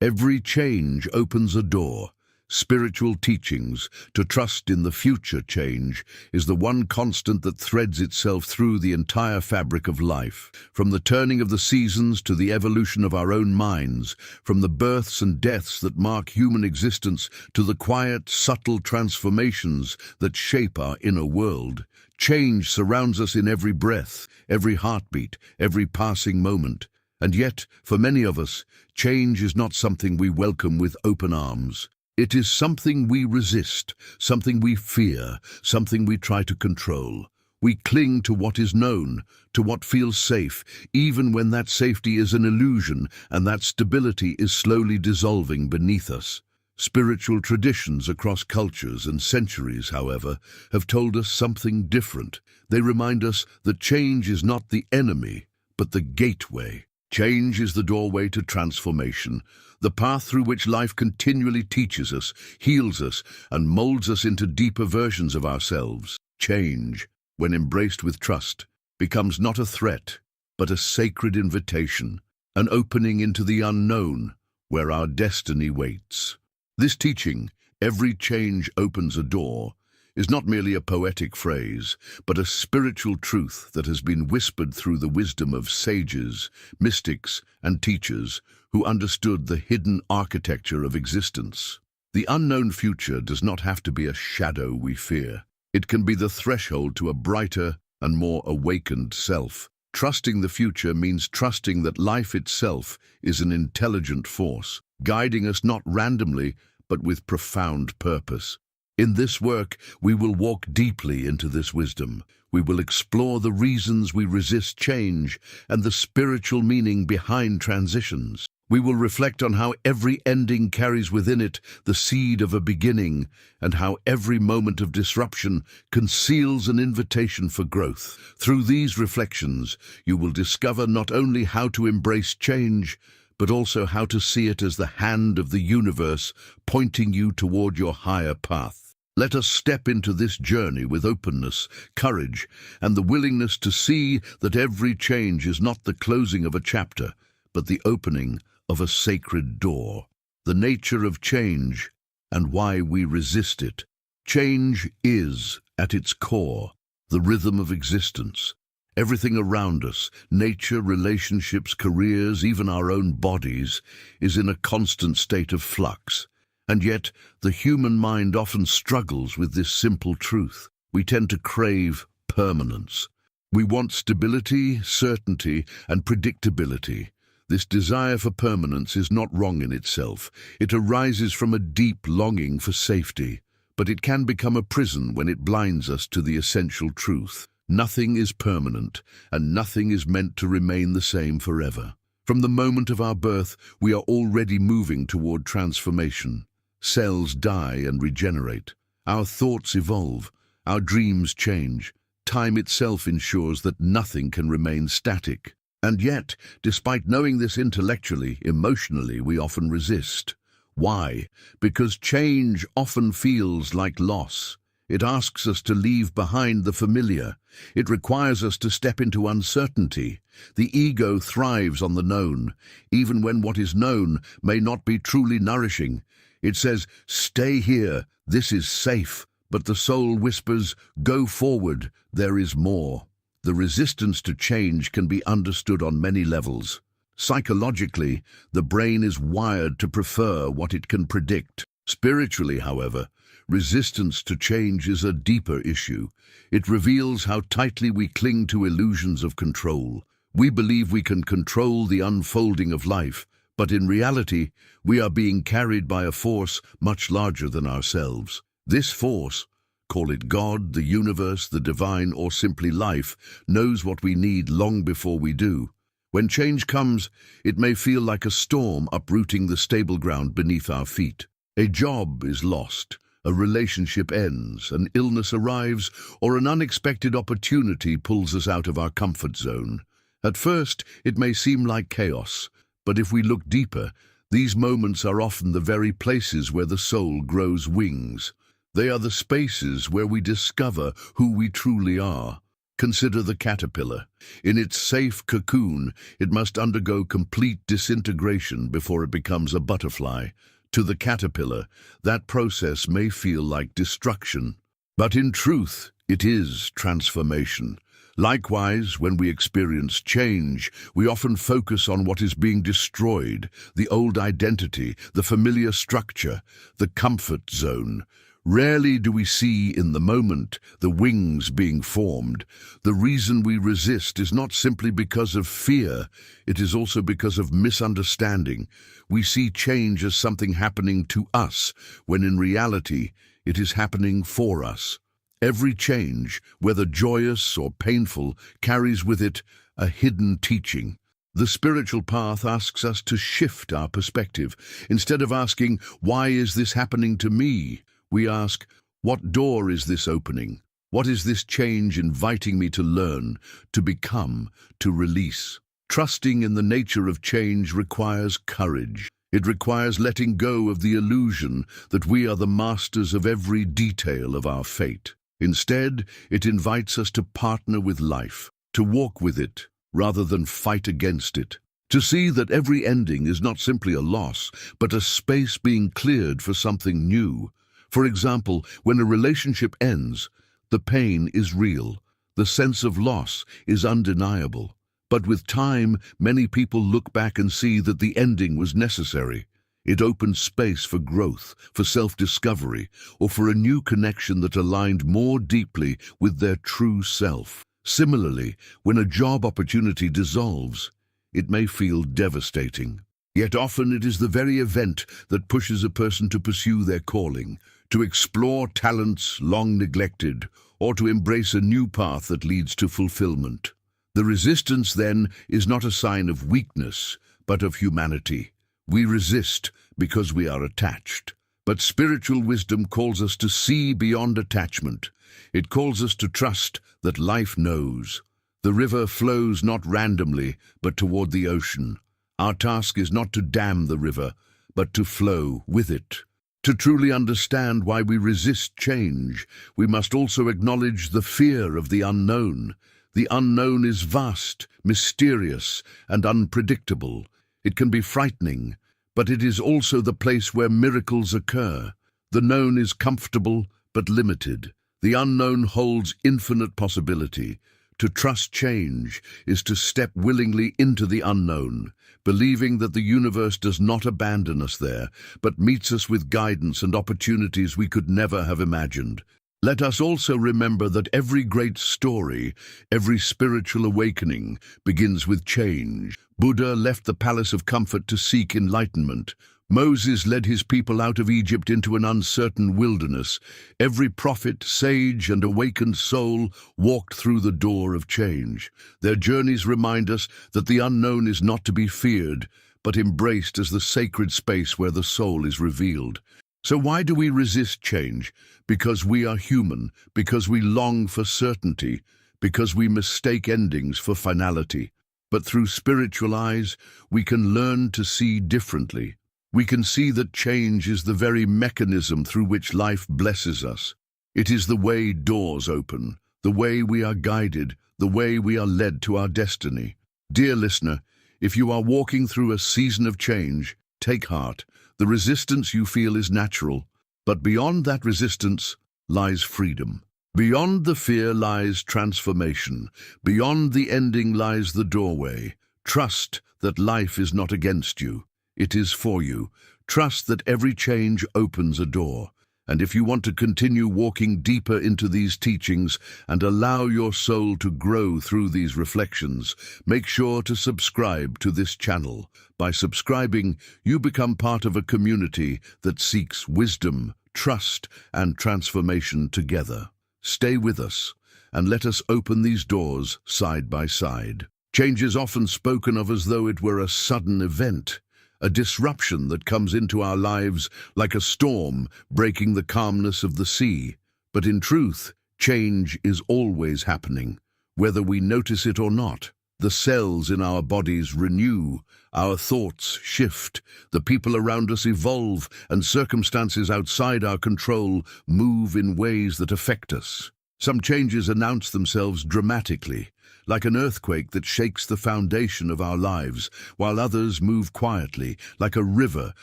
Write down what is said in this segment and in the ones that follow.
Every change opens a door. Spiritual teachings, to trust in the future change, is the one constant that threads itself through the entire fabric of life. From the turning of the seasons to the evolution of our own minds, from the births and deaths that mark human existence to the quiet, subtle transformations that shape our inner world, change surrounds us in every breath, every heartbeat, every passing moment. And yet, for many of us, change is not something we welcome with open arms. It is something we resist, something we fear, something we try to control. We cling to what is known, to what feels safe, even when that safety is an illusion and that stability is slowly dissolving beneath us. Spiritual traditions across cultures and centuries, however, have told us something different. They remind us that change is not the enemy, but the gateway. Change is the doorway to transformation, the path through which life continually teaches us, heals us, and molds us into deeper versions of ourselves. Change, when embraced with trust, becomes not a threat, but a sacred invitation, an opening into the unknown, where our destiny waits. This teaching, "Every change opens a door," is not merely a poetic phrase, but a spiritual truth that has been whispered through the wisdom of sages, mystics, and teachers who understood the hidden architecture of existence. The unknown future does not have to be a shadow we fear. It can be the threshold to a brighter and more awakened self. Trusting the future means trusting that life itself is an intelligent force, guiding us not randomly, but with profound purpose. In this work, we will walk deeply into this wisdom. We will explore the reasons we resist change and the spiritual meaning behind transitions. We will reflect on how every ending carries within it the seed of a beginning, and how every moment of disruption conceals an invitation for growth. Through these reflections, you will discover not only how to embrace change, but also how to see it as the hand of the universe pointing you toward your higher path. Let us step into this journey with openness, courage, and the willingness to see that every change is not the closing of a chapter, but the opening of a sacred door. The nature of change and why we resist it. Change is, at its core, the rhythm of existence. Everything around us, nature, relationships, careers, even our own bodies, is in a constant state of flux. And yet, the human mind often struggles with this simple truth. We tend to crave permanence. We want stability, certainty, and predictability. This desire for permanence is not wrong in itself. It arises from a deep longing for safety, but it can become a prison when it blinds us to the essential truth. Nothing is permanent, and nothing is meant to remain the same forever. From the moment of our birth, we are already moving toward transformation. Cells die and regenerate. Our thoughts evolve. Our dreams change. Time itself ensures that nothing can remain static. And yet, despite knowing this intellectually, emotionally, we often resist. Why? Because change often feels like loss. It asks us to leave behind the familiar. It requires us to step into uncertainty. The ego thrives on the known, even when what is known may not be truly nourishing. It says, "Stay here, this is safe," but the soul whispers, "Go forward, there is more." The resistance to change can be understood on many levels. Psychologically, the brain is wired to prefer what it can predict. Spiritually, however, resistance to change is a deeper issue. It reveals how tightly we cling to illusions of control. We believe we can control the unfolding of life, but in reality, we are being carried by a force much larger than ourselves. This force, call it God, the universe, the divine, or simply life, knows what we need long before we do. When change comes, it may feel like a storm uprooting the stable ground beneath our feet. A job is lost, a relationship ends, an illness arrives, or an unexpected opportunity pulls us out of our comfort zone. At first, it may seem like chaos, but if we look deeper, these moments are often the very places where the soul grows wings. They are the spaces where we discover who we truly are. Consider the caterpillar. In its safe cocoon, it must undergo complete disintegration before it becomes a butterfly. To the caterpillar, that process may feel like destruction, but in truth, it is transformation. Likewise, when we experience change, we often focus on what is being destroyed, the old identity, the familiar structure, the comfort zone. Rarely do we see in the moment the wings being formed. The reason we resist is not simply because of fear, it is also because of misunderstanding. We see change as something happening to us, when in reality, it is happening for us. Every change, whether joyous or painful, carries with it a hidden teaching. The spiritual path asks us to shift our perspective. Instead of asking, "Why is this happening to me?" we ask, "What door is this opening? What is this change inviting me to learn, to become, to release?" Trusting in the nature of change requires courage. It requires letting go of the illusion that we are the masters of every detail of our fate. Instead, it invites us to partner with life, to walk with it rather than fight against it, to see that every ending is not simply a loss, but a space being cleared for something new. For example, when a relationship ends, the pain is real, the sense of loss is undeniable. But with time, many people look back and see that the ending was necessary. It opened space for growth, for self-discovery, or for a new connection that aligned more deeply with their true self. Similarly, when a job opportunity dissolves, it may feel devastating. Yet often it is the very event that pushes a person to pursue their calling, to explore talents long neglected, or to embrace a new path that leads to fulfillment. The resistance, then, is not a sign of weakness, but of humanity. We resist because we are attached. But spiritual wisdom calls us to see beyond attachment. It calls us to trust that life knows. The river flows not randomly, but toward the ocean. Our task is not to dam the river, but to flow with it. To truly understand why we resist change, we must also acknowledge the fear of the unknown. The unknown is vast, mysterious, and unpredictable. It can be frightening, but it is also the place where miracles occur. The known is comfortable, but limited. The unknown holds infinite possibility. To trust change is to step willingly into the unknown, believing that the universe does not abandon us there, but meets us with guidance and opportunities we could never have imagined. Let us also remember that every great story, every spiritual awakening, begins with change. Buddha left the palace of comfort to seek enlightenment. Moses led his people out of Egypt into an uncertain wilderness. Every prophet, sage, and awakened soul walked through the door of change. Their journeys remind us that the unknown is not to be feared, but embraced as the sacred space where the soul is revealed. So why do we resist change? Because we are human, because we long for certainty, because we mistake endings for finality. But through spiritual eyes, we can learn to see differently. We can see that change is the very mechanism through which life blesses us. It is the way doors open, the way we are guided, the way we are led to our destiny. Dear listener, if you are walking through a season of change, take heart. The resistance you feel is natural, but beyond that resistance lies freedom. Beyond the fear lies transformation. Beyond the ending lies the doorway. Trust that life is not against you. It is for you. Trust that every change opens a door. And if you want to continue walking deeper into these teachings and allow your soul to grow through these reflections, make sure to subscribe to this channel. By subscribing, you become part of a community that seeks wisdom, trust, and transformation together. Stay with us, and let us open these doors side by side. Change is often spoken of as though it were a sudden event, a disruption that comes into our lives like a storm breaking the calmness of the sea. But in truth, change is always happening, whether we notice it or not. The cells in our bodies renew, our thoughts shift, the people around us evolve, and circumstances outside our control move in ways that affect us. Some changes announce themselves dramatically, like an earthquake that shakes the foundation of our lives, while others move quietly, like a river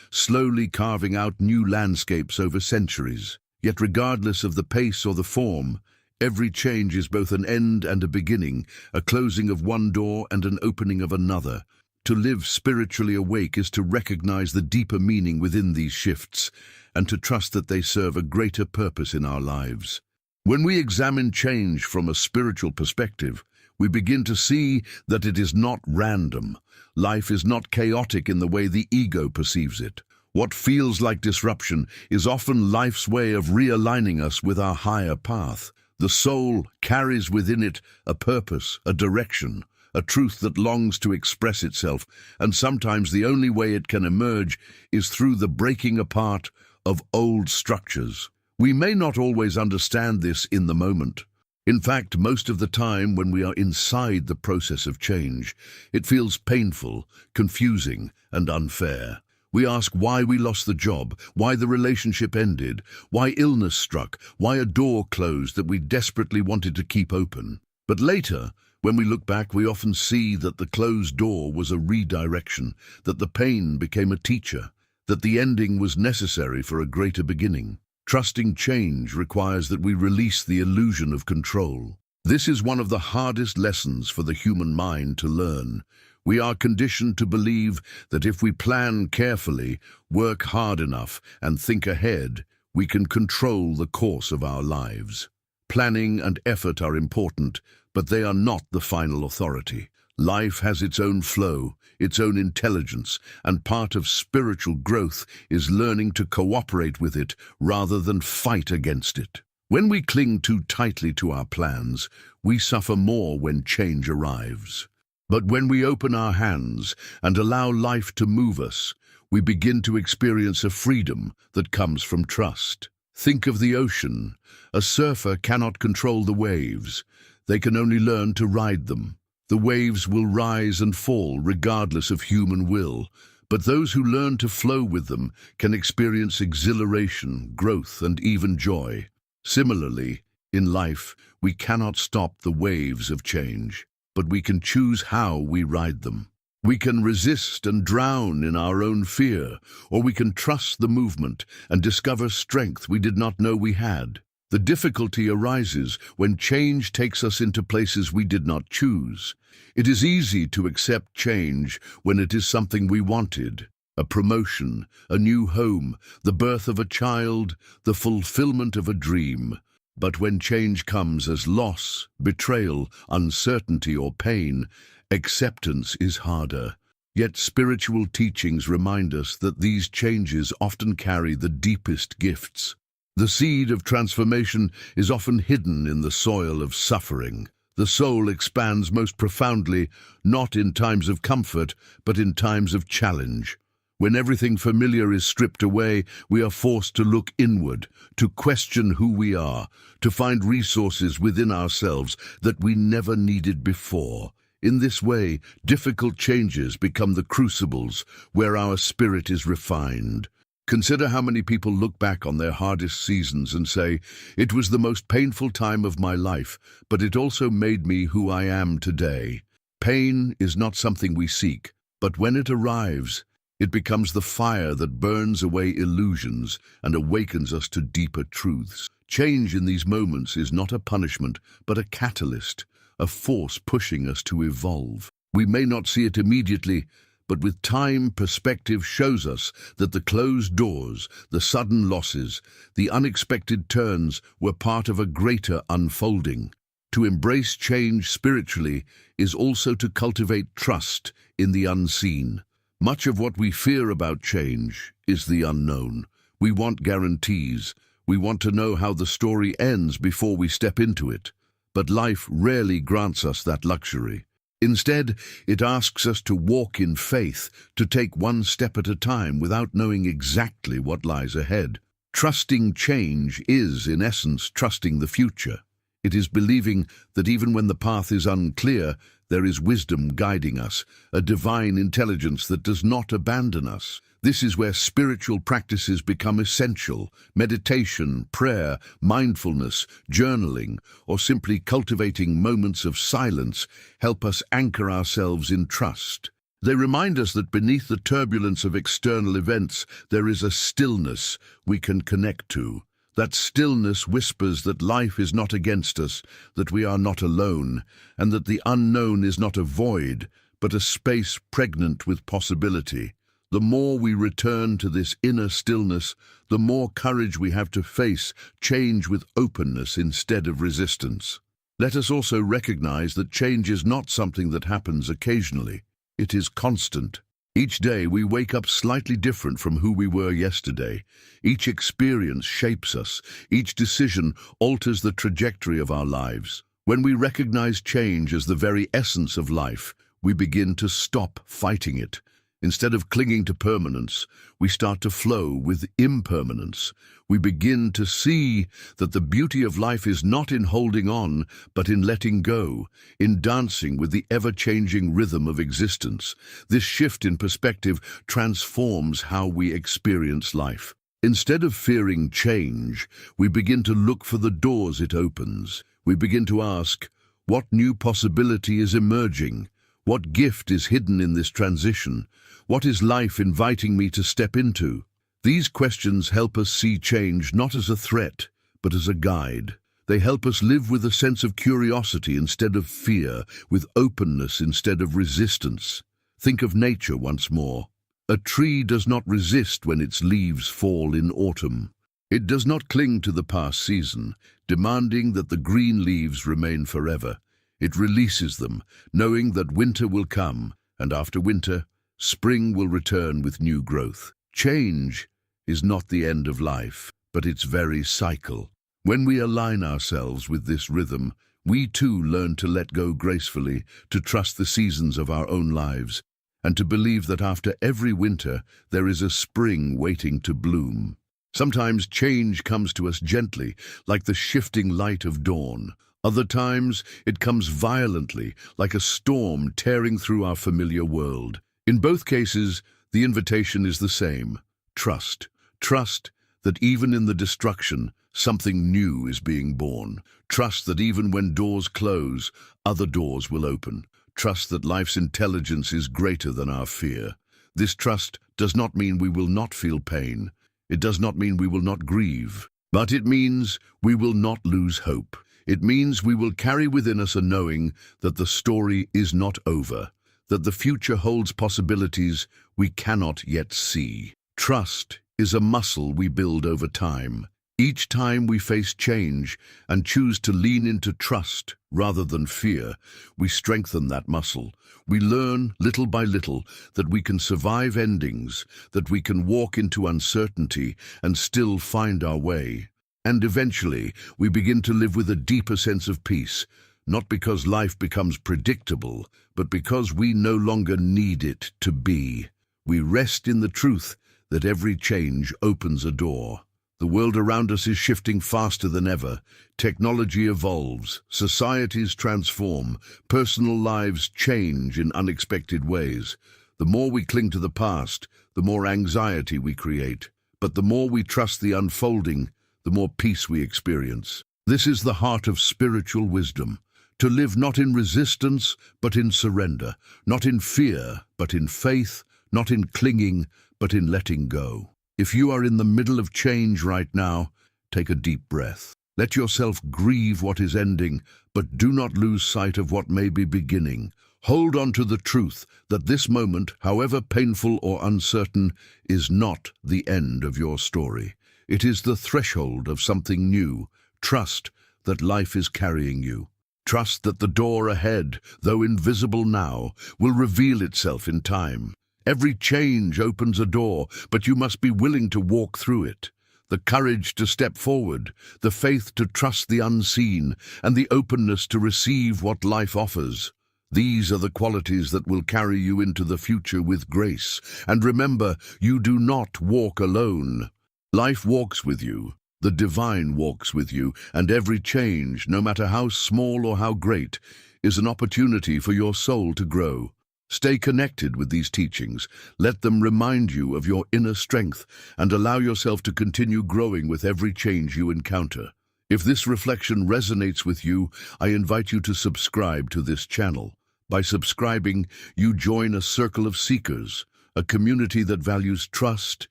slowly carving out new landscapes over centuries. Yet regardless of the pace or the form, every change is both an end and a beginning, a closing of one door and an opening of another. To live spiritually awake is to recognize the deeper meaning within these shifts, and to trust that they serve a greater purpose in our lives. When we examine change from a spiritual perspective, we begin to see that it is not random. Life is not chaotic in the way the ego perceives it. What feels like disruption is often life's way of realigning us with our higher path. The soul carries within it a purpose, a direction, a truth that longs to express itself, and sometimes the only way it can emerge is through the breaking apart of old structures. We may not always understand this in the moment. In fact, most of the time when we are inside the process of change, it feels painful, confusing, and unfair. We ask why we lost the job, why the relationship ended, why illness struck, why a door closed that we desperately wanted to keep open. But later, when we look back, we often see that the closed door was a redirection, that the pain became a teacher, that the ending was necessary for a greater beginning. Trusting change requires that we release the illusion of control. This is one of the hardest lessons for the human mind to learn. We are conditioned to believe that if we plan carefully, work hard enough, and think ahead, we can control the course of our lives. Planning and effort are important, but they are not the final authority. Life has its own flow, its own intelligence, and part of spiritual growth is learning to cooperate with it rather than fight against it. When we cling too tightly to our plans, we suffer more when change arrives. But when we open our hands and allow life to move us, we begin to experience a freedom that comes from trust. Think of the ocean. A surfer cannot control the waves. They can only learn to ride them. The waves will rise and fall regardless of human will, but those who learn to flow with them can experience exhilaration, growth, and even joy. Similarly, in life, we cannot stop the waves of change, but we can choose how we ride them. We can resist and drown in our own fear, or we can trust the movement and discover strength we did not know we had. The difficulty arises when change takes us into places we did not choose. It is easy to accept change when it is something we wanted: a promotion, a new home, the birth of a child, the fulfillment of a dream. But when change comes as loss, betrayal, uncertainty, or pain, acceptance is harder. Yet spiritual teachings remind us that these changes often carry the deepest gifts. The seed of transformation is often hidden in the soil of suffering. The soul expands most profoundly, not in times of comfort, but in times of challenge. When everything familiar is stripped away, we are forced to look inward, to question who we are, to find resources within ourselves that we never needed before. In this way, difficult changes become the crucibles where our spirit is refined. Consider how many people look back on their hardest seasons and say, "It was the most painful time of my life, but it also made me who I am today." Pain is not something we seek, but when it arrives, it becomes the fire that burns away illusions and awakens us to deeper truths. Change in these moments is not a punishment, but a catalyst, a force pushing us to evolve. We may not see it immediately, but with time, perspective shows us that the closed doors, the sudden losses, the unexpected turns were part of a greater unfolding. To embrace change spiritually is also to cultivate trust in the unseen. Much of what we fear about change is the unknown. We want guarantees. We want to know how the story ends before we step into it. But life rarely grants us that luxury. Instead, it asks us to walk in faith, to take one step at a time without knowing exactly what lies ahead. Trusting change is, in essence, trusting the future. It is believing that even when the path is unclear, there is wisdom guiding us, a divine intelligence that does not abandon us. This is where spiritual practices become essential. Meditation, prayer, mindfulness, journaling, or simply cultivating moments of silence help us anchor ourselves in trust. They remind us that beneath the turbulence of external events, there is a stillness we can connect to. That stillness whispers that life is not against us, that we are not alone, and that the unknown is not a void, but a space pregnant with possibility. The more we return to this inner stillness, the more courage we have to face change with openness instead of resistance. Let us also recognize that change is not something that happens occasionally. It is constant. Each day we wake up slightly different from who we were yesterday. Each experience shapes us. Each decision alters the trajectory of our lives. When we recognize change as the very essence of life, we begin to stop fighting it. Instead of clinging to permanence, we start to flow with impermanence. We begin to see that the beauty of life is not in holding on, but in letting go, in dancing with the ever-changing rhythm of existence. This shift in perspective transforms how we experience life. Instead of fearing change, we begin to look for the doors it opens. We begin to ask, what new possibility is emerging? What gift is hidden in this transition? What is life inviting me to step into? These questions help us see change not as a threat, but as a guide. They help us live with a sense of curiosity instead of fear, with openness instead of resistance. Think of nature once more. A tree does not resist when its leaves fall in autumn. It does not cling to the past season, demanding that the green leaves remain forever. It releases them, knowing that winter will come, and after winter, spring will return with new growth. Change is not the end of life, but its very cycle. When we align ourselves with this rhythm, we too learn to let go gracefully, to trust the seasons of our own lives, and to believe that after every winter there is a spring waiting to bloom. Sometimes change comes to us gently, like the shifting light of dawn. Other times it comes violently, like a storm tearing through our familiar world. In both cases, the invitation is the same: trust. Trust that even in the destruction, something new is being born. Trust that even when doors close, other doors will open. Trust that life's intelligence is greater than our fear. This trust does not mean we will not feel pain. It does not mean we will not grieve. But it means we will not lose hope. It means we will carry within us a knowing that the story is not over, that the future holds possibilities we cannot yet see. Trust is a muscle we build over time. Each time we face change and choose to lean into trust rather than fear, we strengthen that muscle. We learn, little by little, that we can survive endings, that we can walk into uncertainty and still find our way. And eventually, we begin to live with a deeper sense of peace, not because life becomes predictable, but because we no longer need it to be. We rest in the truth that every change opens a door. The world around us is shifting faster than ever. Technology evolves, societies transform, personal lives change in unexpected ways. The more we cling to the past, the more anxiety we create. But the more we trust the unfolding, the more peace we experience. This is the heart of spiritual wisdom. To live not in resistance, but in surrender. Not in fear, but in faith. Not in clinging, but in letting go. If you are in the middle of change right now, take a deep breath. Let yourself grieve what is ending, but do not lose sight of what may be beginning. Hold on to the truth that this moment, however painful or uncertain, is not the end of your story. It is the threshold of something new. Trust that life is carrying you. Trust that the door ahead, though invisible now, will reveal itself in time. Every change opens a door, but you must be willing to walk through it. The courage to step forward, the faith to trust the unseen, and the openness to receive what life offers. These are the qualities that will carry you into the future with grace. And remember, you do not walk alone. Life walks with you. The divine walks with you, and every change, no matter how small or how great, is an opportunity for your soul to grow. Stay connected with these teachings. Let them remind you of your inner strength and allow yourself to continue growing with every change you encounter. If this reflection resonates with you, I invite you to subscribe to this channel. By subscribing, you join a circle of seekers, a community that values trust,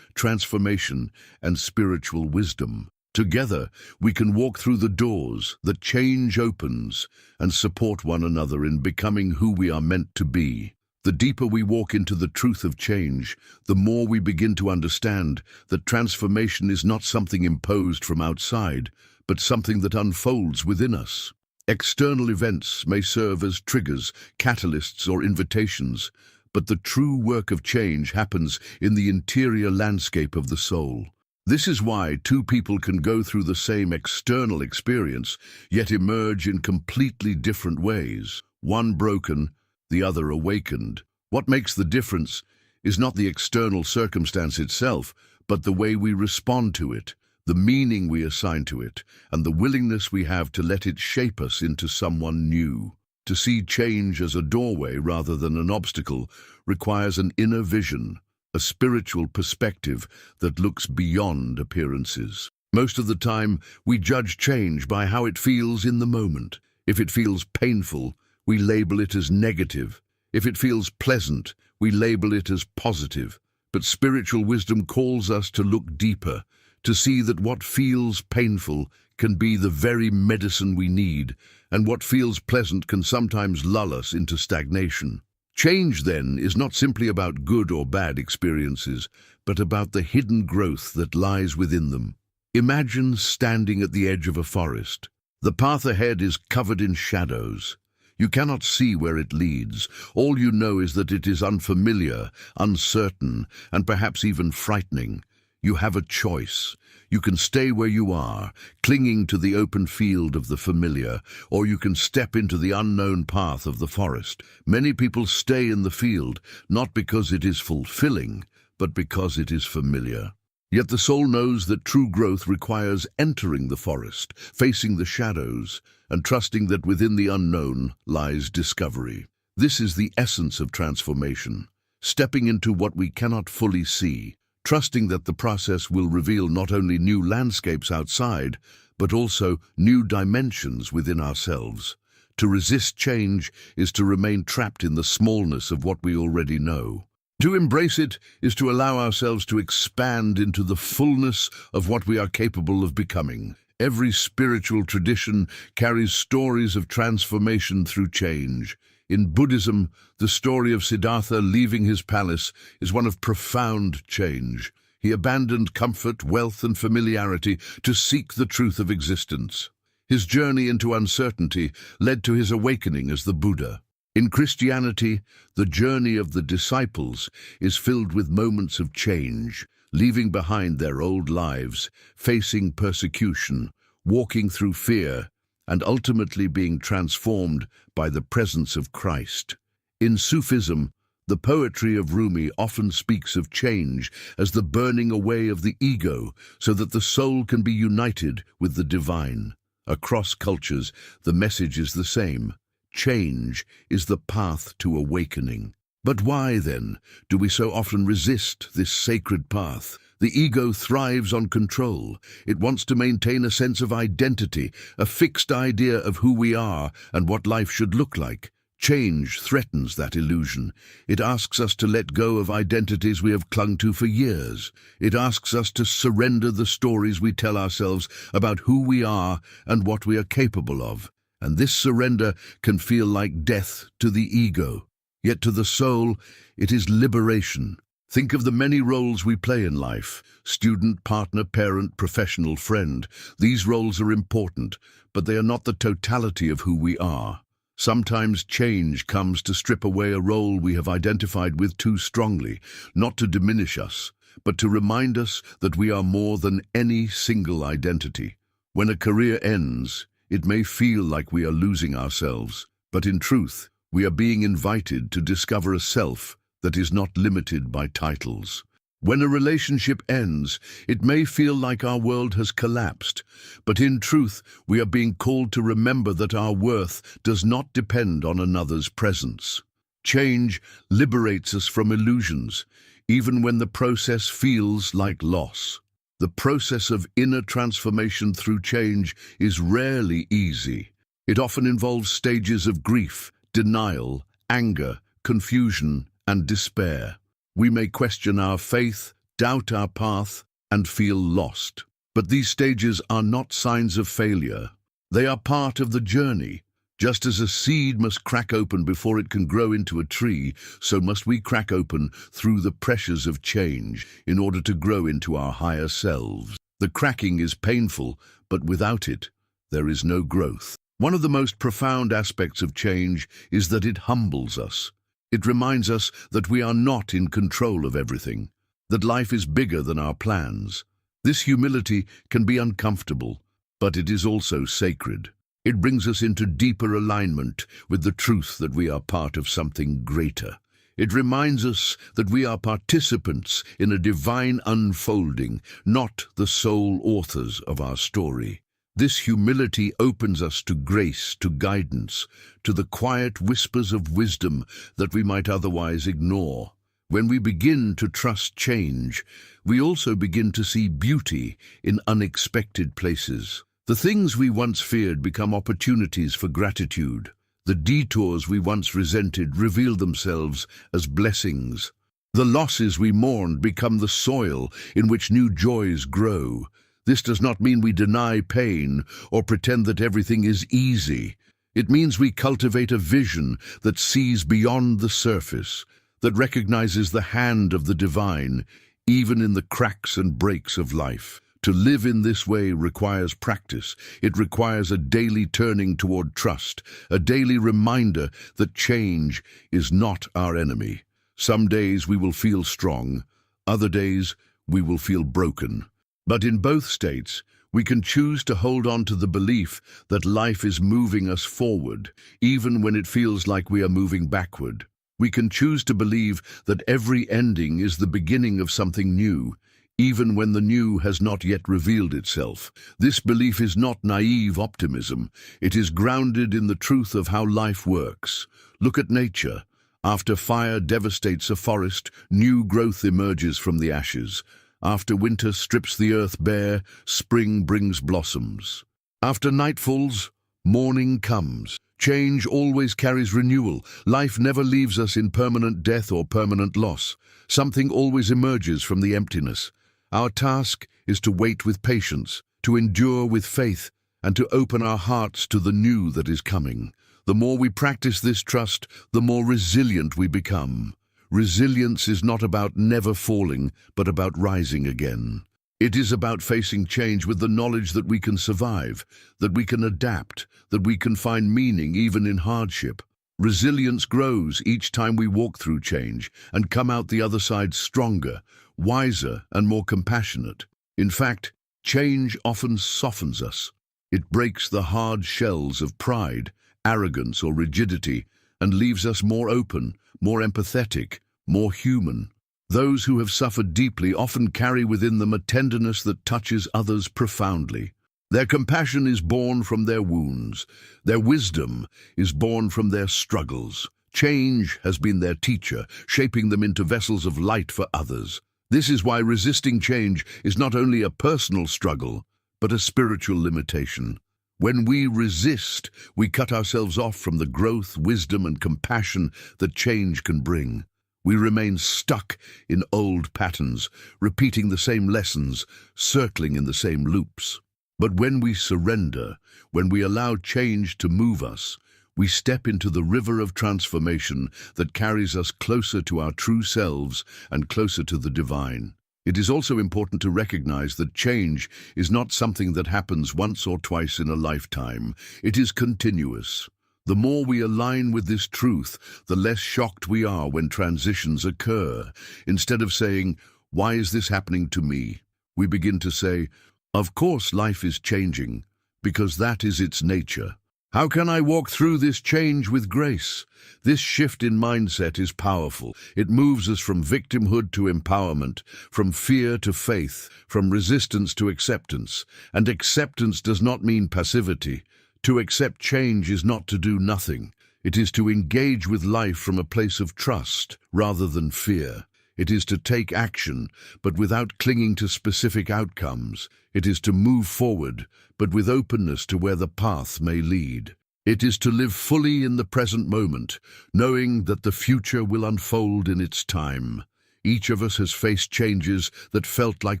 transformation, and spiritual wisdom. Together, we can walk through the doors that change opens and support one another in becoming who we are meant to be. The deeper we walk into the truth of change, the more we begin to understand that transformation is not something imposed from outside, but something that unfolds within us. External events may serve as triggers, catalysts, or invitations, but the true work of change happens in the interior landscape of the soul. This is why two people can go through the same external experience, yet emerge in completely different ways. One broken, the other awakened. What makes the difference is not the external circumstance itself, but the way we respond to it, the meaning we assign to it, and the willingness we have to let it shape us into someone new. To see change as a doorway rather than an obstacle requires an inner vision, a spiritual perspective that looks beyond appearances. Most of the time, we judge change by how it feels in the moment. If it feels painful, we label it as negative. If it feels pleasant, we label it as positive. But spiritual wisdom calls us to look deeper, to see that what feels painful can be the very medicine we need, and what feels pleasant can sometimes lull us into stagnation. Change, then, is not simply about good or bad experiences, but about the hidden growth that lies within them. Imagine standing at the edge of a forest. The path ahead is covered in shadows. You cannot see where it leads. All you know is that it is unfamiliar, uncertain, and perhaps even frightening. You have a choice. You can stay where you are, clinging to the open field of the familiar, or you can step into the unknown path of the forest. Many people stay in the field, not because it is fulfilling, but because it is familiar. Yet the soul knows that true growth requires entering the forest, facing the shadows, and trusting that within the unknown lies discovery. This is the essence of transformation, stepping into what we cannot fully see, trusting that the process will reveal not only new landscapes outside, but also new dimensions within ourselves. To resist change is to remain trapped in the smallness of what we already know. To embrace it is to allow ourselves to expand into the fullness of what we are capable of becoming. Every spiritual tradition carries stories of transformation through change. In Buddhism, the story of Siddhartha leaving his palace is one of profound change. He abandoned comfort, wealth, and familiarity to seek the truth of existence. His journey into uncertainty led to his awakening as the Buddha. In Christianity, the journey of the disciples is filled with moments of change, leaving behind their old lives, facing persecution, walking through fear, and ultimately being transformed by the presence of Christ. In Sufism, the poetry of Rumi often speaks of change as the burning away of the ego so that the soul can be united with the divine. Across cultures, the message is the same. Change is the path to awakening. But why, then, do we so often resist this sacred path? The ego thrives on control. It wants to maintain a sense of identity, a fixed idea of who we are and what life should look like. Change threatens that illusion. It asks us to let go of identities we have clung to for years. It asks us to surrender the stories we tell ourselves about who we are and what we are capable of. And this surrender can feel like death to the ego. Yet to the soul, it is liberation. Think of the many roles we play in life: student, partner, parent, professional, friend. These roles are important, but they are not the totality of who we are. Sometimes change comes to strip away a role we have identified with too strongly, not to diminish us, but to remind us that we are more than any single identity. When a career ends, it may feel like we are losing ourselves, but in truth, we are being invited to discover a self that is not limited by titles. When a relationship ends, it may feel like our world has collapsed, but in truth, we are being called to remember that our worth does not depend on another's presence. Change liberates us from illusions, even when the process feels like loss. The process of inner transformation through change is rarely easy. It often involves stages of grief, denial, anger, confusion, and despair. We may question our faith, doubt our path, and feel lost. But these stages are not signs of failure. They are part of the journey. Just as a seed must crack open before it can grow into a tree, so must we crack open through the pressures of change in order to grow into our higher selves. The cracking is painful, but without it, there is no growth. One of the most profound aspects of change is that it humbles us. It reminds us that we are not in control of everything, that life is bigger than our plans. This humility can be uncomfortable, but it is also sacred. It brings us into deeper alignment with the truth that we are part of something greater. It reminds us that we are participants in a divine unfolding, not the sole authors of our story. This humility opens us to grace, to guidance, to the quiet whispers of wisdom that we might otherwise ignore. When we begin to trust change, we also begin to see beauty in unexpected places. The things we once feared become opportunities for gratitude. The detours we once resented reveal themselves as blessings. The losses we mourned become the soil in which new joys grow. This does not mean we deny pain or pretend that everything is easy. It means we cultivate a vision that sees beyond the surface, that recognizes the hand of the divine, even in the cracks and breaks of life. To live in this way requires practice. It requires a daily turning toward trust, a daily reminder that change is not our enemy. Some days we will feel strong, other days we will feel broken. But in both states, we can choose to hold on to the belief that life is moving us forward, even when it feels like we are moving backward. We can choose to believe that every ending is the beginning of something new, even when the new has not yet revealed itself. This belief is not naive optimism. It is grounded in the truth of how life works. Look at nature. After fire devastates a forest, new growth emerges from the ashes. After winter strips the earth bare, spring brings blossoms. After night falls, morning comes. Change always carries renewal. Life never leaves us in permanent death or permanent loss. Something always emerges from the emptiness. Our task is to wait with patience, to endure with faith, and to open our hearts to the new that is coming. The more we practice this trust, the more resilient we become. Resilience is not about never falling, but about rising again. It is about facing change with the knowledge that we can survive, that we can adapt, that we can find meaning even in hardship. Resilience grows each time we walk through change and come out the other side stronger, wiser, and more compassionate. In fact, change often softens us. It breaks the hard shells of pride, arrogance, or rigidity, and leaves us more open, more empathetic, more human. Those who have suffered deeply often carry within them a tenderness that touches others profoundly. Their compassion is born from their wounds. Their wisdom is born from their struggles. Change has been their teacher, shaping them into vessels of light for others. This is why resisting change is not only a personal struggle, but a spiritual limitation. When we resist, we cut ourselves off from the growth, wisdom, and compassion that change can bring. We remain stuck in old patterns, repeating the same lessons, circling in the same loops. But when we surrender, when we allow change to move us, we step into the river of transformation that carries us closer to our true selves and closer to the divine. It is also important to recognize that change is not something that happens once or twice in a lifetime. It is continuous. The more we align with this truth, the less shocked we are when transitions occur. Instead of saying, "Why is this happening to me?" we begin to say, "Of course life is changing, because that is its nature. How can I walk through this change with grace?" This shift in mindset is powerful. It moves us from victimhood to empowerment, from fear to faith, from resistance to acceptance. And acceptance does not mean passivity. To accept change is not to do nothing. It is to engage with life from a place of trust rather than fear. It is to take action, but without clinging to specific outcomes. It is to move forward, but with openness to where the path may lead. It is to live fully in the present moment, knowing that the future will unfold in its time. Each of us has faced changes that felt like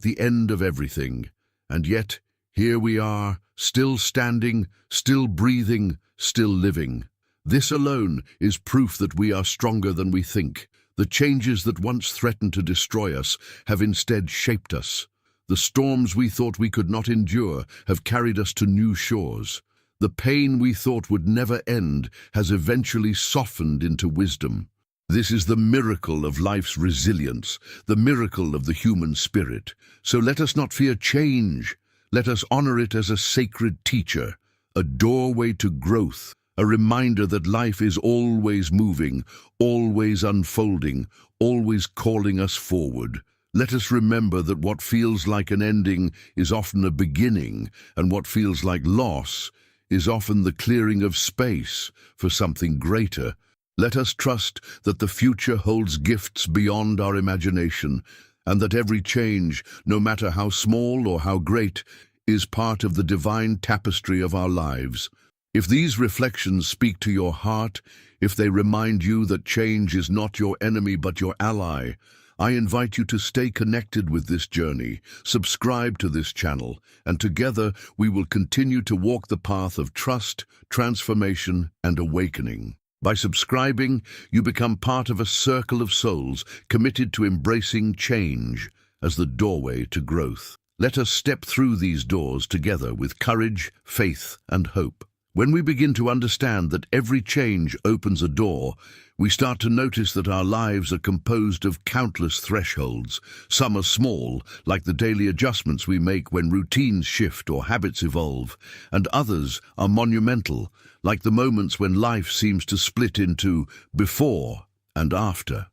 the end of everything. And yet, here we are, still standing, still breathing, still living. This alone is proof that we are stronger than we think. The changes that once threatened to destroy us have instead shaped us. The storms we thought we could not endure have carried us to new shores. The pain we thought would never end has eventually softened into wisdom. This is the miracle of life's resilience, the miracle of the human spirit. So let us not fear change. Let us honor it as a sacred teacher, a doorway to growth, a reminder that life is always moving, always unfolding, always calling us forward. Let us remember that what feels like an ending is often a beginning, and what feels like loss is often the clearing of space for something greater. Let us trust that the future holds gifts beyond our imagination, and that every change, no matter how small or how great, is part of the divine tapestry of our lives. If these reflections speak to your heart, if they remind you that change is not your enemy but your ally, I invite you to stay connected with this journey, subscribe to this channel, and together we will continue to walk the path of trust, transformation, and awakening. By subscribing, you become part of a circle of souls committed to embracing change as the doorway to growth. Let us step through these doors together with courage, faith, and hope. When we begin to understand that every change opens a door, we start to notice that our lives are composed of countless thresholds. Some are small, like the daily adjustments we make when routines shift or habits evolve, and others are monumental, like the moments when life seems to split into before and after.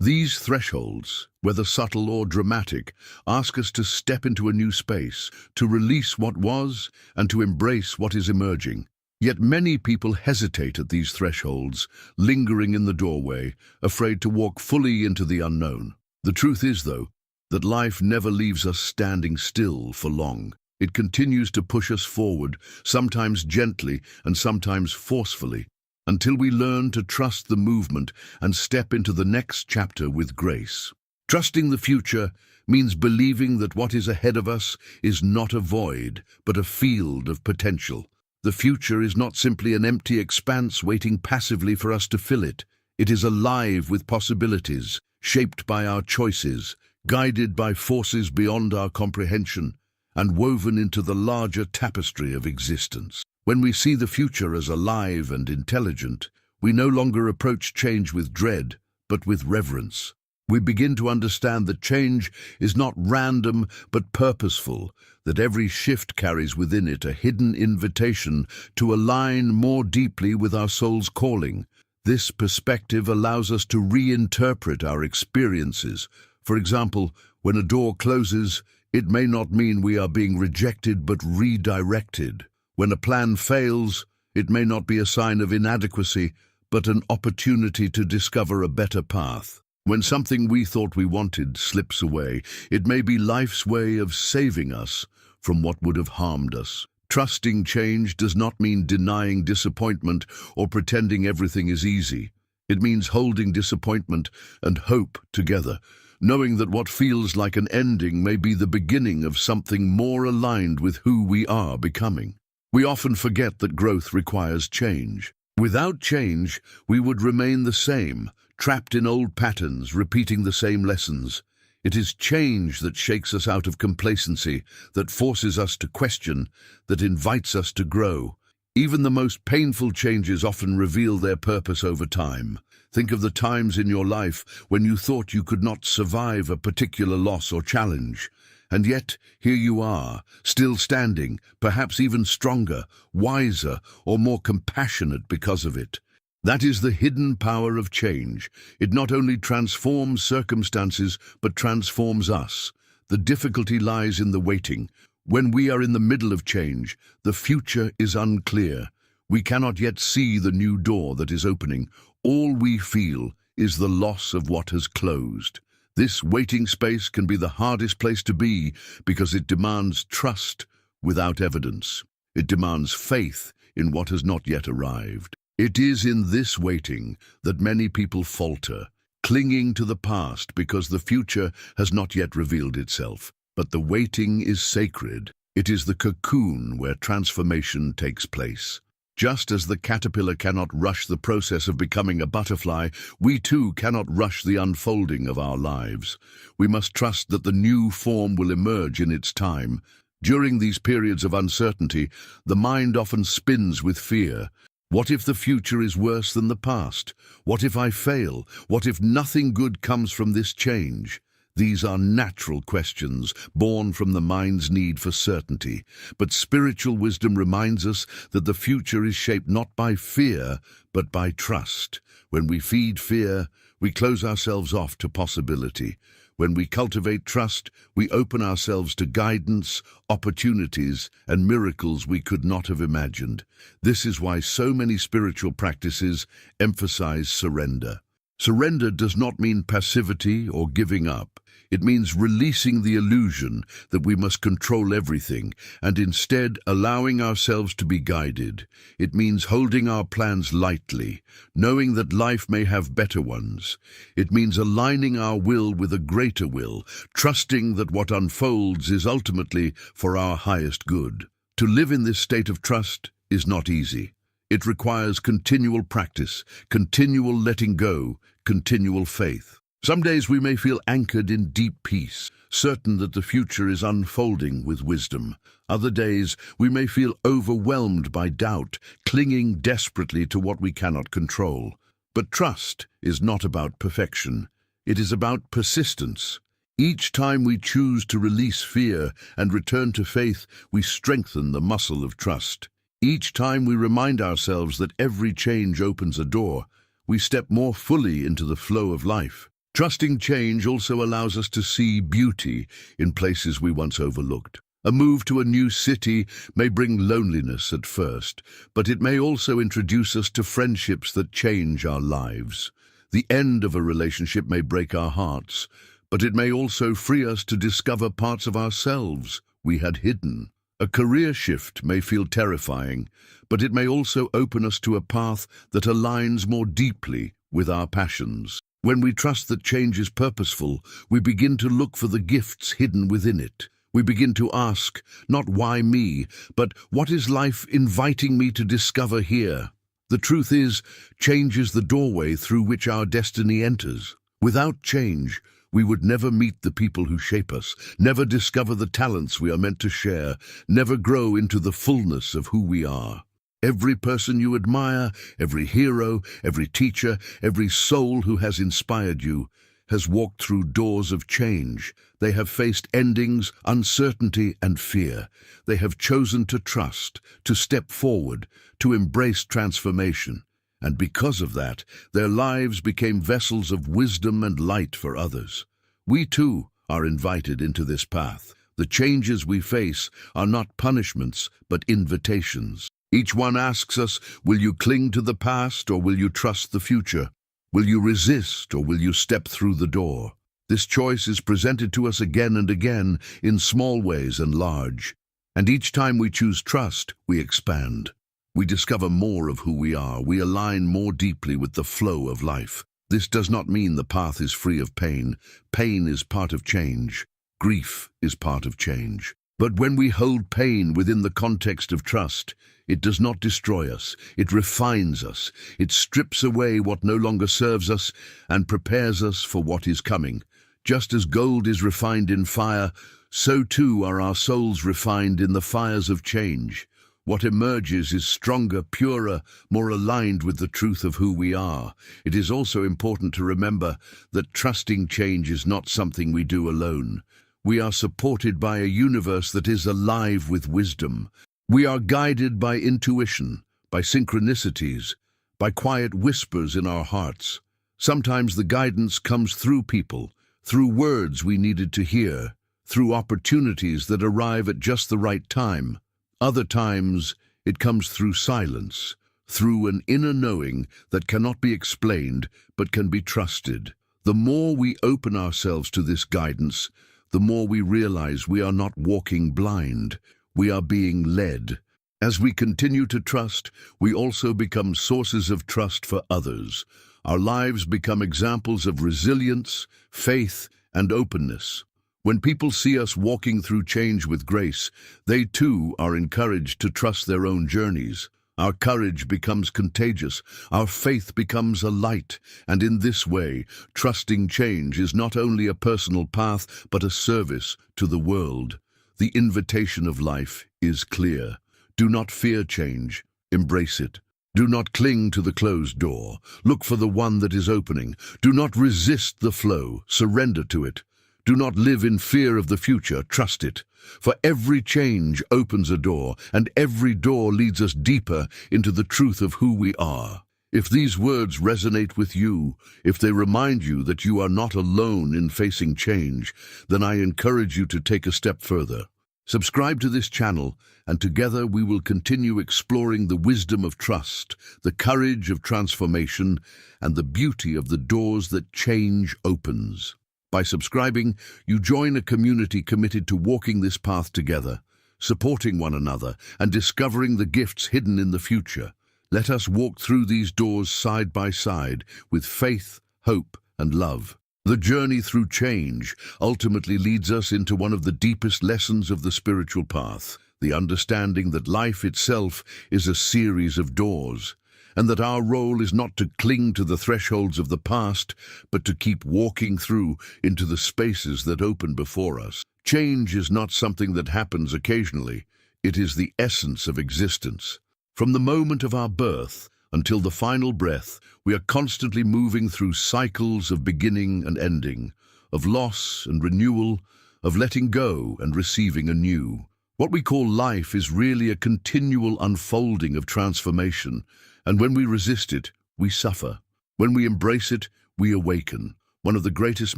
These thresholds, whether subtle or dramatic, ask us to step into a new space, to release what was, and to embrace what is emerging. Yet many people hesitate at these thresholds, lingering in the doorway, afraid to walk fully into the unknown. The truth is, though, that life never leaves us standing still for long. It continues to push us forward, sometimes gently and sometimes forcefully, until we learn to trust the movement and step into the next chapter with grace. Trusting the future means believing that what is ahead of us is not a void, but a field of potential. The future is not simply an empty expanse waiting passively for us to fill it. It is alive with possibilities, shaped by our choices, guided by forces beyond our comprehension, and woven into the larger tapestry of existence. When we see the future as alive and intelligent, we no longer approach change with dread, but with reverence. We begin to understand that change is not random but purposeful, that every shift carries within it a hidden invitation to align more deeply with our soul's calling. This perspective allows us to reinterpret our experiences. For example, when a door closes, it may not mean we are being rejected but redirected. When a plan fails, it may not be a sign of inadequacy, but an opportunity to discover a better path. When something we thought we wanted slips away, it may be life's way of saving us from what would have harmed us. Trusting change does not mean denying disappointment or pretending everything is easy. It means holding disappointment and hope together, knowing that what feels like an ending may be the beginning of something more aligned with who we are becoming. We often forget that growth requires change. Without change, we would remain the same, trapped in old patterns, repeating the same lessons. It is change that shakes us out of complacency, that forces us to question, that invites us to grow. Even the most painful changes often reveal their purpose over time. Think of the times in your life when you thought you could not survive a particular loss or challenge. And yet, here you are, still standing, perhaps even stronger, wiser, or more compassionate because of it. That is the hidden power of change. It not only transforms circumstances, but transforms us. The difficulty lies in the waiting. When we are in the middle of change, the future is unclear. We cannot yet see the new door that is opening. All we feel is the loss of what has closed. This waiting space can be the hardest place to be because it demands trust without evidence. It demands faith in what has not yet arrived. It is in this waiting that many people falter, clinging to the past because the future has not yet revealed itself. But the waiting is sacred. It is the cocoon where transformation takes place. Just as the caterpillar cannot rush the process of becoming a butterfly, we too cannot rush the unfolding of our lives. We must trust that the new form will emerge in its time. During these periods of uncertainty, the mind often spins with fear. What if the future is worse than the past? What if I fail? What if nothing good comes from this change? These are natural questions, born from the mind's need for certainty. But spiritual wisdom reminds us that the future is shaped not by fear, but by trust. When we feed fear, we close ourselves off to possibility. When we cultivate trust, we open ourselves to guidance, opportunities, and miracles we could not have imagined. This is why so many spiritual practices emphasize surrender. Surrender does not mean passivity or giving up. It means releasing the illusion that we must control everything and instead allowing ourselves to be guided. It means holding our plans lightly, knowing that life may have better ones. It means aligning our will with a greater will, trusting that what unfolds is ultimately for our highest good. To live in this state of trust is not easy. It requires continual practice, continual letting go, continual faith. Some days we may feel anchored in deep peace, certain that the future is unfolding with wisdom. Other days we may feel overwhelmed by doubt, clinging desperately to what we cannot control. But trust is not about perfection. It is about persistence. Each time we choose to release fear and return to faith, we strengthen the muscle of trust. Each time we remind ourselves that every change opens a door, we step more fully into the flow of life. Trusting change also allows us to see beauty in places we once overlooked. A move to a new city may bring loneliness at first, but it may also introduce us to friendships that change our lives. The end of a relationship may break our hearts, but it may also free us to discover parts of ourselves we had hidden. A career shift may feel terrifying, but it may also open us to a path that aligns more deeply with our passions. When we trust that change is purposeful, we begin to look for the gifts hidden within it. We begin to ask, not why me, but what is life inviting me to discover here? The truth is, change is the doorway through which our destiny enters. Without change, we would never meet the people who shape us, never discover the talents we are meant to share, never grow into the fullness of who we are. Every person you admire, every hero, every teacher, every soul who has inspired you, has walked through doors of change. They have faced endings, uncertainty, and fear. They have chosen to trust, to step forward, to embrace transformation. And because of that, their lives became vessels of wisdom and light for others. We too are invited into this path. The changes we face are not punishments, but invitations. Each one asks us, will you cling to the past or will you trust the future? Will you resist or will you step through the door? This choice is presented to us again and again in small ways and large. And each time we choose trust, we expand. We discover more of who we are. We align more deeply with the flow of life. This does not mean the path is free of pain. Pain is part of change. Grief is part of change. But when we hold pain within the context of trust, it does not destroy us. It refines us. It strips away what no longer serves us and prepares us for what is coming. Just as gold is refined in fire, so too are our souls refined in the fires of change. What emerges is stronger, purer, more aligned with the truth of who we are. It is also important to remember that trusting change is not something we do alone. We are supported by a universe that is alive with wisdom. We are guided by intuition, by synchronicities, by quiet whispers in our hearts. Sometimes the guidance comes through people, through words we needed to hear, through opportunities that arrive at just the right time. Other times, It comes through silence, through an inner knowing that cannot be explained but can be trusted. The more we open ourselves to this guidance, the more we realize we are not walking blind, we are being led. As we continue to trust, we also become sources of trust for others. Our lives become examples of resilience, faith, and openness. When people see us walking through change with grace, they too are encouraged to trust their own journeys. Our courage becomes contagious, our faith becomes a light, and in this way, trusting change is not only a personal path, but a service to the world. The invitation of life is clear. Do not fear change, embrace it. Do not cling to the closed door, look for the one that is opening. Do not resist the flow, surrender to it. Do not live in fear of the future, trust it. For every change opens a door, and every door leads us deeper into the truth of who we are. If these words resonate with you, if they remind you that you are not alone in facing change, then I encourage you to take a step further. Subscribe to this channel, and together we will continue exploring the wisdom of trust, the courage of transformation, and the beauty of the doors that change opens. By subscribing, you join a community committed to walking this path together, supporting one another, and discovering the gifts hidden in the future. Let us walk through these doors side by side with faith, hope, and love. The journey through change ultimately leads us into one of the deepest lessons of the spiritual path, the understanding that life itself is a series of doors, and that our role is not to cling to the thresholds of the past, but to keep walking through into the spaces that open before us. Change is not something that happens occasionally. It is the essence of existence. From the moment of our birth until the final breath, we are constantly moving through cycles of beginning and ending, of loss and renewal, of letting go and receiving anew. What we call life is really a continual unfolding of transformation, and when we resist it, we suffer. When we embrace it, we awaken. One of the greatest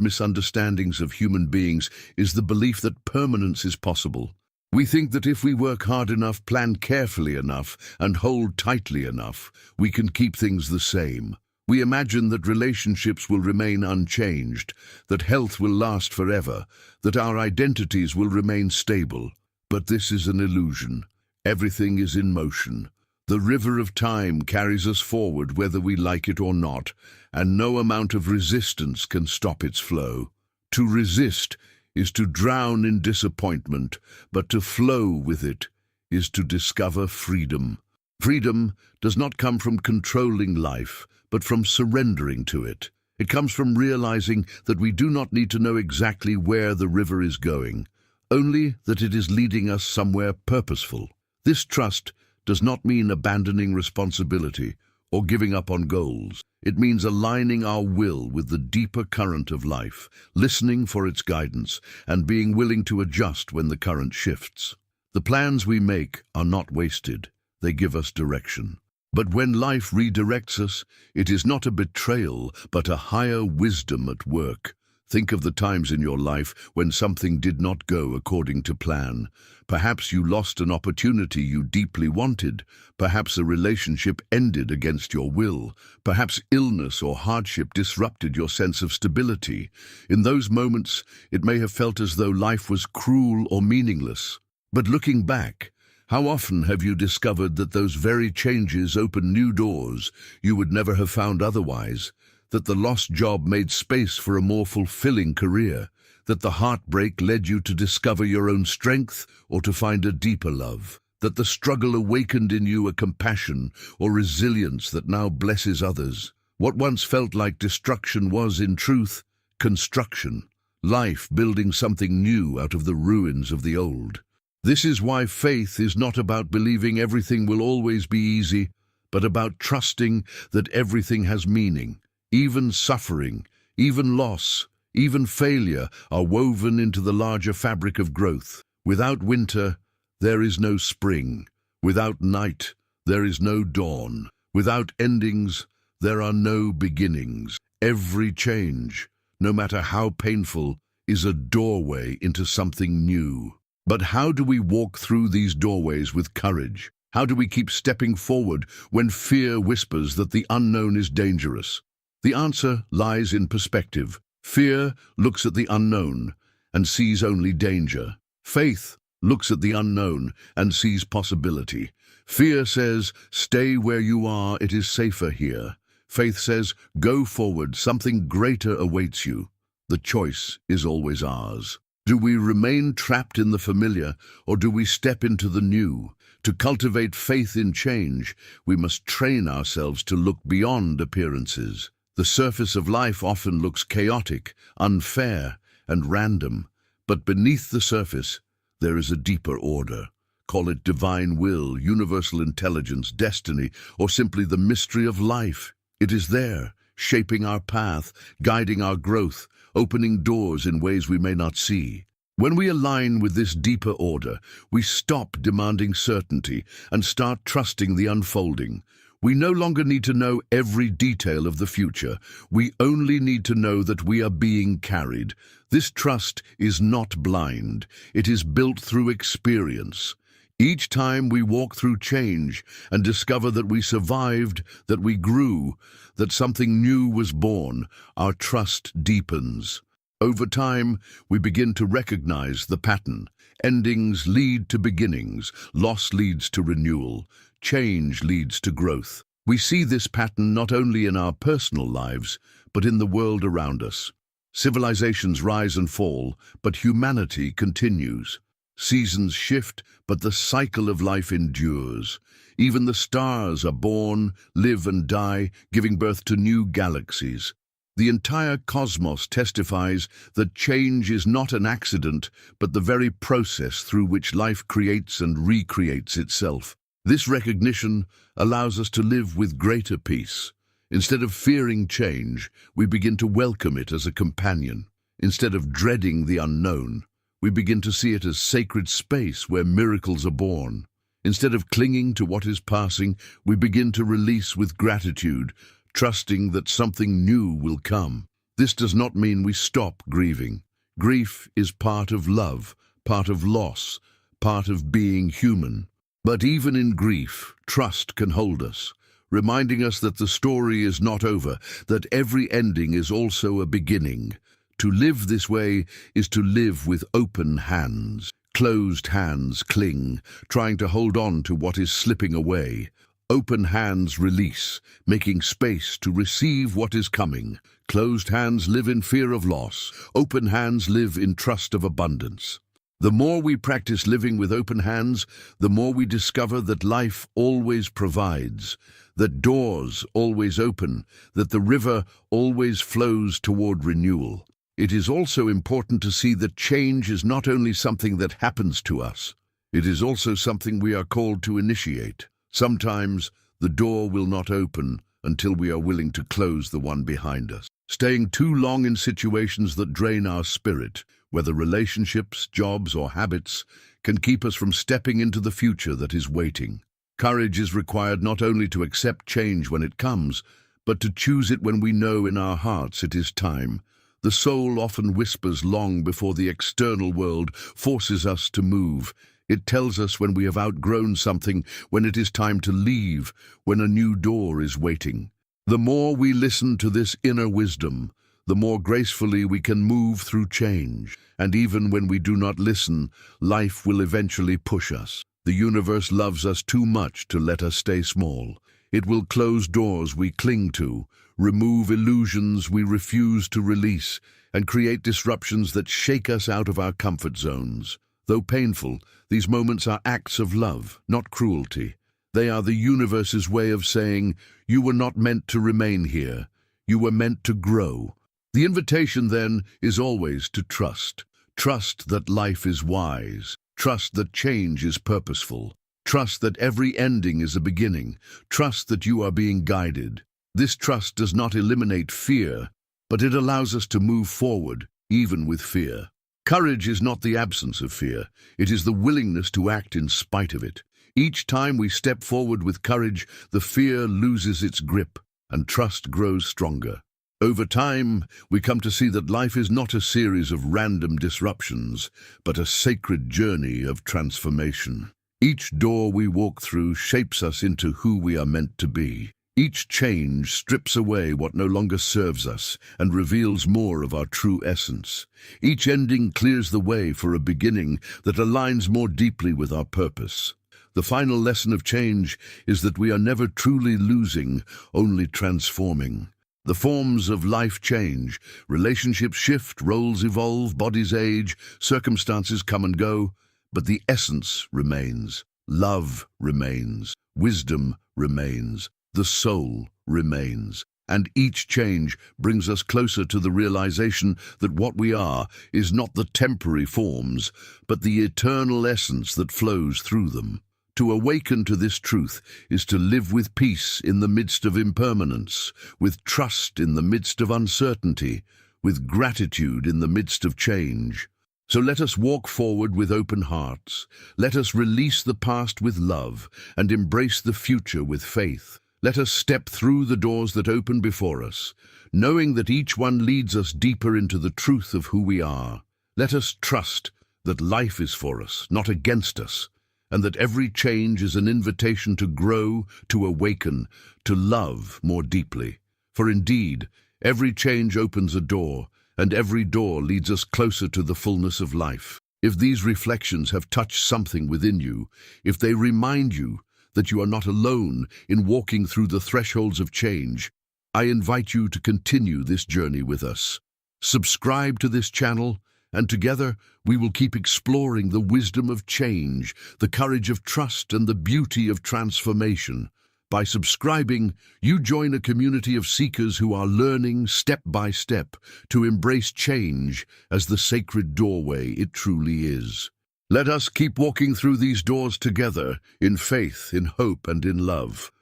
misunderstandings of human beings is the belief that permanence is possible. We think that if we work hard enough, plan carefully enough, and hold tightly enough, we can keep things the same. We imagine that relationships will remain unchanged, that health will last forever, that our identities will remain stable. But this is an illusion. Everything is in motion. The river of time carries us forward whether we like it or not, and no amount of resistance can stop its flow. To resist is to drown in disappointment, but to flow with it is to discover freedom. Freedom does not come from controlling life, but from surrendering to it. It comes from realizing that we do not need to know exactly where the river is going, only that it is leading us somewhere purposeful. This trust does not mean abandoning responsibility or giving up on goals. It means aligning our will with the deeper current of life, listening for its guidance, and being willing to adjust when the current shifts. The plans we make are not wasted. They give us direction. But when life redirects us, it is not a betrayal, but a higher wisdom at work. Think of the times in your life when something did not go according to plan. Perhaps you lost an opportunity you deeply wanted. Perhaps a relationship ended against your will. Perhaps illness or hardship disrupted your sense of stability. In those moments, it may have felt as though life was cruel or meaningless. But looking back, how often have you discovered that those very changes opened new doors you would never have found otherwise? That the lost job made space for a more fulfilling career, that the heartbreak led you to discover your own strength or to find a deeper love, that the struggle awakened in you a compassion or resilience that now blesses others. What once felt like destruction was, in truth, construction, life building something new out of the ruins of the old. This is why faith is not about believing everything will always be easy, but about trusting that everything has meaning. Even suffering, even loss, even failure are woven into the larger fabric of growth. Without winter, there is no spring. Without night, there is no dawn. Without endings, there are no beginnings. Every change, no matter how painful, is a doorway into something new. But how do we walk through these doorways with courage? How do we keep stepping forward when fear whispers that the unknown is dangerous? The answer lies in perspective. Fear looks at the unknown and sees only danger. Faith looks at the unknown and sees possibility. Fear says, stay where you are, it is safer here. Faith says, go forward, something greater awaits you. The choice is always ours. Do we remain trapped in the familiar, or do we step into the new? To cultivate faith in change, we must train ourselves to look beyond appearances. The surface of life often looks chaotic, unfair, and random, but beneath the surface, there is a deeper order. Call it divine will, universal intelligence, destiny, or simply the mystery of life. It is there, shaping our path, guiding our growth, opening doors in ways we may not see. When we align with this deeper order, we stop demanding certainty and start trusting the unfolding. We no longer need to know every detail of the future. We only need to know that we are being carried. This trust is not blind. It is built through experience. Each time we walk through change and discover that we survived, that we grew, that something new was born, our trust deepens. Over time, we begin to recognize the pattern. Endings lead to beginnings, loss leads to renewal, change leads to growth. We see this pattern not only in our personal lives, but in the world around us. Civilizations rise and fall, but humanity continues. Seasons shift, but the cycle of life endures. Even the stars are born, live and die, giving birth to new galaxies. The entire cosmos testifies that change is not an accident, but the very process through which life creates and recreates itself. This recognition allows us to live with greater peace. Instead of fearing change, we begin to welcome it as a companion. Instead of dreading the unknown, we begin to see it as sacred space where miracles are born. Instead of clinging to what is passing, we begin to release with gratitude, trusting that something new will come. This does not mean we stop grieving. Grief is part of love, part of loss, part of being human. But even in grief, trust can hold us, reminding us that the story is not over, that every ending is also a beginning. To live this way is to live with open hands. Closed hands cling, trying to hold on to what is slipping away. Open hands release, making space to receive what is coming. Closed hands live in fear of loss. Open hands live in trust of abundance. The more we practice living with open hands, the more we discover that life always provides, that doors always open, that the river always flows toward renewal. It is also important to see that change is not only something that happens to us, it is also something we are called to initiate. Sometimes the door will not open until we are willing to close the one behind us. Staying too long in situations that drain our spirit, whether relationships, jobs, or habits, can keep us from stepping into the future that is waiting. Courage is required not only to accept change when it comes, but to choose it when we know in our hearts it is time. The soul often whispers long before the external world forces us to move. It tells us when we have outgrown something, when it is time to leave, when a new door is waiting. The more we listen to this inner wisdom, the more gracefully we can move through change. And even when we do not listen, life will eventually push us. The universe loves us too much to let us stay small. It will close doors we cling to, remove illusions we refuse to release, and create disruptions that shake us out of our comfort zones. Though painful, these moments are acts of love, not cruelty. They are the universe's way of saying, you were not meant to remain here. You were meant to grow. The invitation, then, is always to trust. Trust that life is wise. Trust that change is purposeful. Trust that every ending is a beginning. Trust that you are being guided. This trust does not eliminate fear, but it allows us to move forward, even with fear. Courage is not the absence of fear. It is the willingness to act in spite of it. Each time we step forward with courage, the fear loses its grip and trust grows stronger. Over time, we come to see that life is not a series of random disruptions, but a sacred journey of transformation. Each door we walk through shapes us into who we are meant to be. Each change strips away what no longer serves us and reveals more of our true essence. Each ending clears the way for a beginning that aligns more deeply with our purpose. The final lesson of change is that we are never truly losing, only transforming. The forms of life change, relationships shift, roles evolve, bodies age, circumstances come and go, but the essence remains. Love remains. Wisdom remains. The soul remains. And each change brings us closer to the realization that what we are is not the temporary forms, but the eternal essence that flows through them. To awaken to this truth is to live with peace in the midst of impermanence, with trust in the midst of uncertainty, with gratitude in the midst of change. So let us walk forward with open hearts. Let us release the past with love and embrace the future with faith. Let us step through the doors that open before us, knowing that each one leads us deeper into the truth of who we are. Let us trust that life is for us, not against us, and that every change is an invitation to grow, to awaken, to love more deeply. For indeed, every change opens a door, and every door leads us closer to the fullness of life. If these reflections have touched something within you, if they remind you that you are not alone in walking through the thresholds of change, I invite you to continue this journey with us. Subscribe to this channel, and together we will keep exploring the wisdom of change, the courage of trust, and the beauty of transformation. By subscribing, you join a community of seekers who are learning step by step to embrace change as the sacred doorway it truly is. Let us keep walking through these doors together, in faith, in hope, and in love.